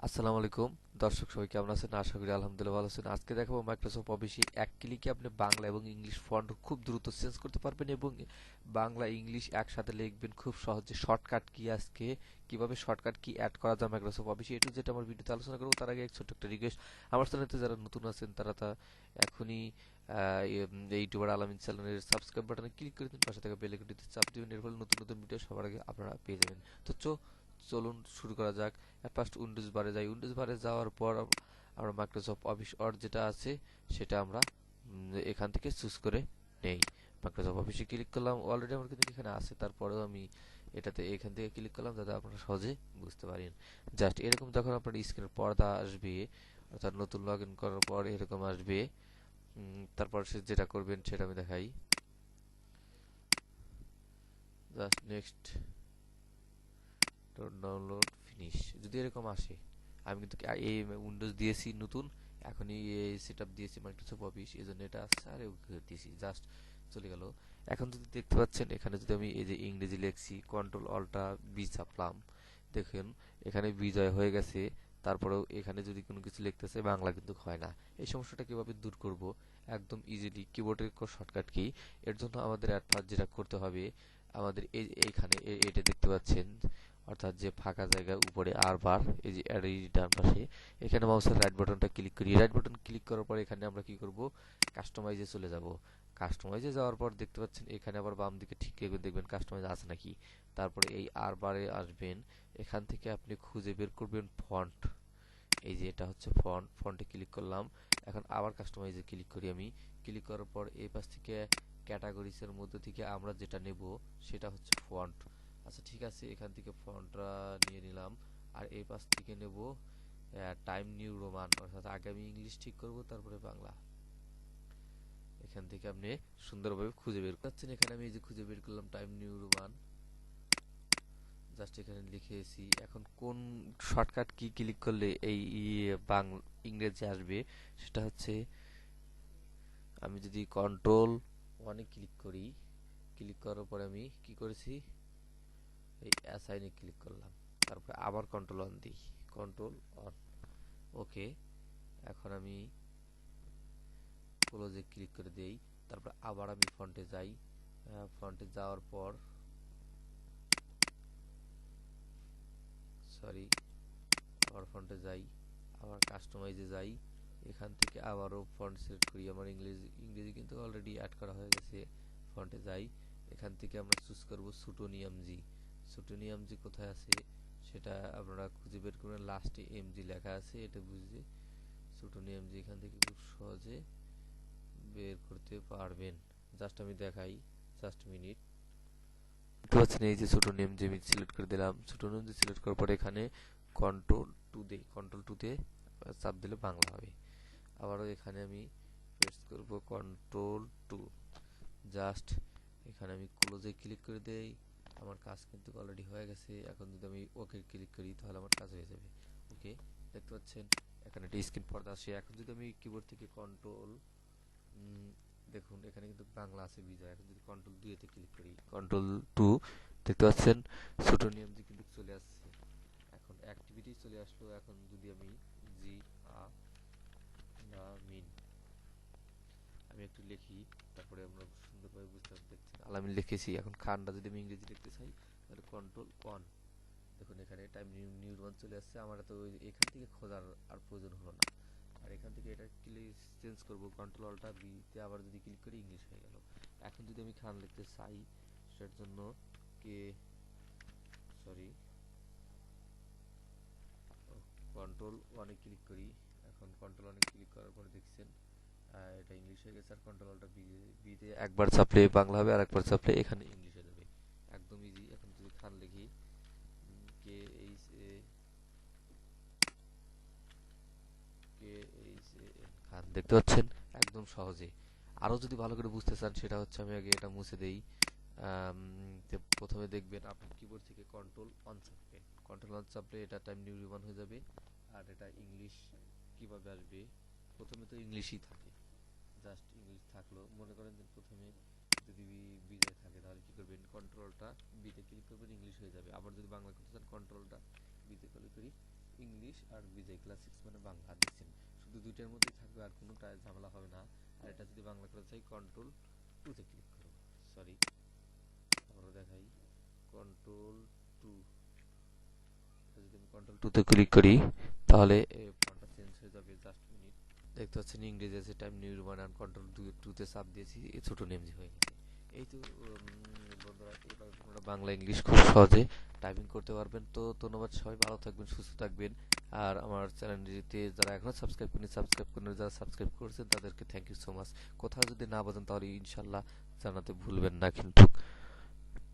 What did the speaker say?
আসসালামু আলাইকুম দর্শক সবাই কেমন আছেন? আশা করি আলহামদুলিল্লাহ ভালো আছেন। আজকে দেখাবো মাইক্রোসফট অফিসে এক ক্লিকে আপনি বাংলা এবং ইংলিশ ফন্ট খুব দ্রুত চেঞ্জ করতে পারবেন এবং বাংলা ইংলিশ একসাথে লিখবেন খুব সহজে। শর্টকাট কি আজকে কিভাবে শর্টকাট কি অ্যাড করা যায় মাইক্রোসফট অফিসে এটু যেটা আমার ভিডিওতে আলোচনা করবো। তার আগে এক ছোট্ট একটা রিকোয়েস্ট, আমার চ্যানেলতে যারা নতুন আছেন তারা তা এখনই এই ইউটিউবার আলামিন চ্যানেলের সাবস্ক্রাইব বাটনে ক্লিক করে দিন, পাশে থাকা বেল আইকনটিতে চাপ দিবেন। এর ফলে নতুন নতুন ভিডিও সবার আগে আপনারা পেয়ে যাবেন। তো চলুন শুরু করা যাক। ফার্স্ট উইন্ডোজ বারে যাই। উইন্ডোজ বারে যাওয়ার পর আমরা মাইক্রোসফট অফিস ওয়ার্ড যেটা আছে সেটা আমরা এখান থেকে চুজ করে নেই। মাইক্রোসফট অফিসে ক্লিক করলাম, অলরেডি আমার কিন্তু এখানে আছে, তারপরেও আমি এটাতে এখান থেকে ক্লিক করলাম যাতে আপনারা সহজে বুঝতে পারেন। জাস্ট এরকম যখন আপনার স্ক্রিনের পর্দা আসবে, অর্থাৎ নতুন লগ ইন করার পর এরকম আসবে। তারপর সে যেটা করবেন সেটা আমি দেখাই। Just next, download, finish. যদি এরকম আসে, আমি কিন্তু এই উইন্ডোজ দিয়েছি নতুন, এখনই এই সেটআপ দিয়েছি মাইক্রোসফট অফিস, এই জন্য এটা আসছে আর দিয়েছি, জাস্ট চলে গেল। এখন যদি দেখতে পাচ্ছেন এখানে যদি আমি এই যে ইংরেজি লেখছি, কন্ট্রোল অল্টা বি চাপলাম, দেখেন এখানে বিজয় হয়ে গেছে। তারপরেও এখানে যদি কোনো কিছু লিখতেছে বাংলা কিন্তু হয় না। এই সমস্যাটা কিভাবে দূর করব? একদম ইজিলি কিবোর্ডের শর্টকাট কি, এর জন্য আমাদের অ্যাট ফার্স্ট যেটা করতে হবে, আমাদের এইখানে এটা দেখতে পাচ্ছেন, অর্থাৎ যে ফাঁকা জায়গা উপরে আর বার, এই যে অ্যাড ডান পাশে, এখানে মাউসের রাইট বাটনটা ক্লিক করি। রাইট বাটন ক্লিক করার পর এখানে আমরা কি করব, কাস্টমাইজে চলে যাব। কাস্টমাইজে যাওয়ার পর দেখতে পাচ্ছেন এখানে আবার বাম দিকে ঠিক করে দেখবেন কাস্টমাইজ আছে নাকি। তারপরে এই আর বারে আসবেন, এখান থেকে আপনি খুঁজে বের করবেন ফন্ট। এই যে এটা হচ্ছে ফন্ট, ফন্টে ক্লিক করলাম। এখন আবার কাস্টমাইজে ক্লিক করি আমি। ক্লিক করার পর এই পাশ থেকে ক্যাটাগরিজের মধ্যে থেকে আমরা যেটা নেব সেটা হচ্ছে ফন্ট। আচ্ছা ঠিক আছে, এখান থেকে ফন্টটা নিয়ে নিলাম। আর এই পাশ থেকে নেব টাইম নিউ রোমান, অর্থাৎ আগে আমি ইংলিশ ঠিক করব তারপরে বাংলা। এখান থেকে আপনি সুন্দরভাবে খুঁজে বের করছেন। এখানে আমি এই যে খুঁজে বের করলাম টাইম নিউ রোমান, জাস্ট এখানে লিখেছি। এখন কোন শর্টকাট কি ক্লিক করলে এই বাংলা ইংরেজি আসবে সেটা হচ্ছে, আমি যদি কন্ট্রোল ওয়ানে ক্লিক করি, ক্লিক করার পরে আমি কি করেছি, এই অ্যাসাইনে ক্লিক করলাম, তারপরে আবার কন্ট্রোল অন দিই, কন্ট্রোল অন, ওকে। এখন আমি ক্লোজে ক্লিক করে দেই, তারপর আবার আমি ফন্টে যাই। ফন্টে যাওয়ার পর, সরি, আবার ফন্টে যাই, আবার কাস্টমাইজে যাই। এখান থেকে আবারও ফন্ট সিলেক্ট করি, আমার ইংরেজি ইংরেজি কিন্তু অলরেডি অ্যাড করা হয়ে গেছে। ফন্টে যাই, এখান থেকে আমরা চুজ করব সুটোনিয়াম জি। সুটোনিয়াম জি কোথায় আছে সেটা আপনারা খুঁজে বের করবেন, লাস্টে এম জি লেখা আছে, এটা বুঝে সুটোনিয়াম জি এখান থেকে খুব সহজে বের করতে পারবেন। জাস্ট আমি দেখাই, জাস্ট মিনিট। দেখতে পাচ্ছেন এই যে সুটোনিয়াম জি আমি সিলেক্ট করে দিলাম। সুটোনিয়াম জি সিলেক্ট করার পর এখানে কন্ট্রোল টু দেই, কন্ট্রোল টুতে চাপ দিলে বাংলা হবে। আবারও এখানে আমি প্রেস করব কন্ট্রোল টু, জাস্ট এখানে আমি ক্লোজে ক্লিক করে দেই। আমার কাজ কিন্তু অলরেডি হয়ে গেছে। এখন যদি আমি ওকে ক্লিক করি তাহলে আমার কাজ হয়ে যাবে। ওকে, দেখতে পাচ্ছেন এখানে একটা স্ক্রিন পর্দা আসে। এখন যদি আমি কিবোর্ড থেকে কন্ট্রোল, দেখুন এখানে কিন্তু বাংলা আছে বিজয়। এখন যদি কন্ট্রোল 2 তে ক্লিক করি, কন্ট্রোল 2, দেখতে পাচ্ছেন ছোট নিয়ম যে কিন্তু চলে আসছে। এখন অ্যাক্টিভিটি চলে আসলো। এখন যদি আমি জি আ না মিন আমি একটু লিখি, তারপরে আমরা সুন্দরভাবে বুঝতে দেখছেন আলামিন লিখেছি। এখন খানটা যদি আমি ইংরেজি লিখতে চাই তাহলে কন্ট্রোল অন, দেখুন এখানে টাইম নিউ ওয়ান চলে আসছে। আমার তো এখান থেকে খোঁজার আর প্রয়োজন হলো না। আর এখান থেকে এটা ক্লিক চেঞ্জ করব, কন্ট্রোল অল্টা বি তে আবার যদি ক্লিক করি ইংলিশ হয়ে গেল। এখন যদি আমি খান লিখতে চাই সেটার জন্য কে, সরি, কন্ট্রোল ওয়ানে ক্লিক করি। এখন কন্ট্রোল ওয়ানে ক্লিক করার পরে দেখছেন এটা ইংলিশ হয়ে গেছে। আর কন্ট্রোল অল্টা বি তে একবার চাপলে বাংলা হবে আর একবার চাপলে এখানে ইংলিশ হয়ে যাবে, একদম ইজি। এখন যদি খান লিখি, K H A K H A N Khan, দেখতে পাচ্ছেন একদম সহজে। আরো যদি ভালো করে বুঝতে চান সেটা হচ্ছে, আমি আগে এটা মুছে দেই। প্রথমে দেখবেন আপনি কিবোর্ড থেকে কন্ট্রোল অন চাপবেন, কন্ট্রোল অন চাপলে এটা টাইম নিউ রিবন হয়ে যাবে। আর এটা ইংলিশ কিভাবে আসবে, প্রথমে তো ইংলিশই থাকে, জাস্ট ইংলিশ থাকলো। মনে করেন যে প্রথমে যদি বিজয় থাকে তাহলে কি করবেন, কন্ট্রোলটা বিতে ক্লিক করবেন, ইংলিশ হয়ে যাবে। আবার যদি বাংলা করতে চান কন্ট্রোলটা বিতে ক্লিক করি, ইংলিশ আর বিজয় ক্লাস 6 মানে বাংলা দিচ্ছেন। শুধু দুইটার মধ্যেই থাকবে, আর কোনো ঝামেলা হবে না। আর এটা যদি বাংলা করে চাই কন্ট্রোল টুতে ক্লিক করব। সরি, আবারও দেখাই, কন্ট্রোল টু। যদি আমি কন্ট্রোল টুতে ক্লিক করি তাহলে ফন্টটা চেঞ্জ হয়ে যাবে। জাস্ট মিনিট, দেখতে পাচ্ছেন ইংরেজি আছে টাইম নিউ বানান, কন্ট্রোল টুতে চাপ দিয়েছি, ছোট নেমজি হয়ে গেছে। এই তো বন্ধুরা, এবার তোমরা বাংলা ইংলিশ খুব সহজে টাইপিং করতে পারবেন। তো ধন্যবাদ, সবাই ভালো থাকবেন, সুস্থ থাকবেন। আর আমার চ্যানেলটিতে যারা এখনো সাবস্ক্রাইব করেনি সাবস্ক্রাইব করেন, যারা সাবস্ক্রাইব করেছেন তাদেরকে থ্যাংক ইউ সো মাচ। কোথাও যদি না বোঝেন তাহলে ইনশাল্লাহ জানাতে ভুলবেন না কিন্তু।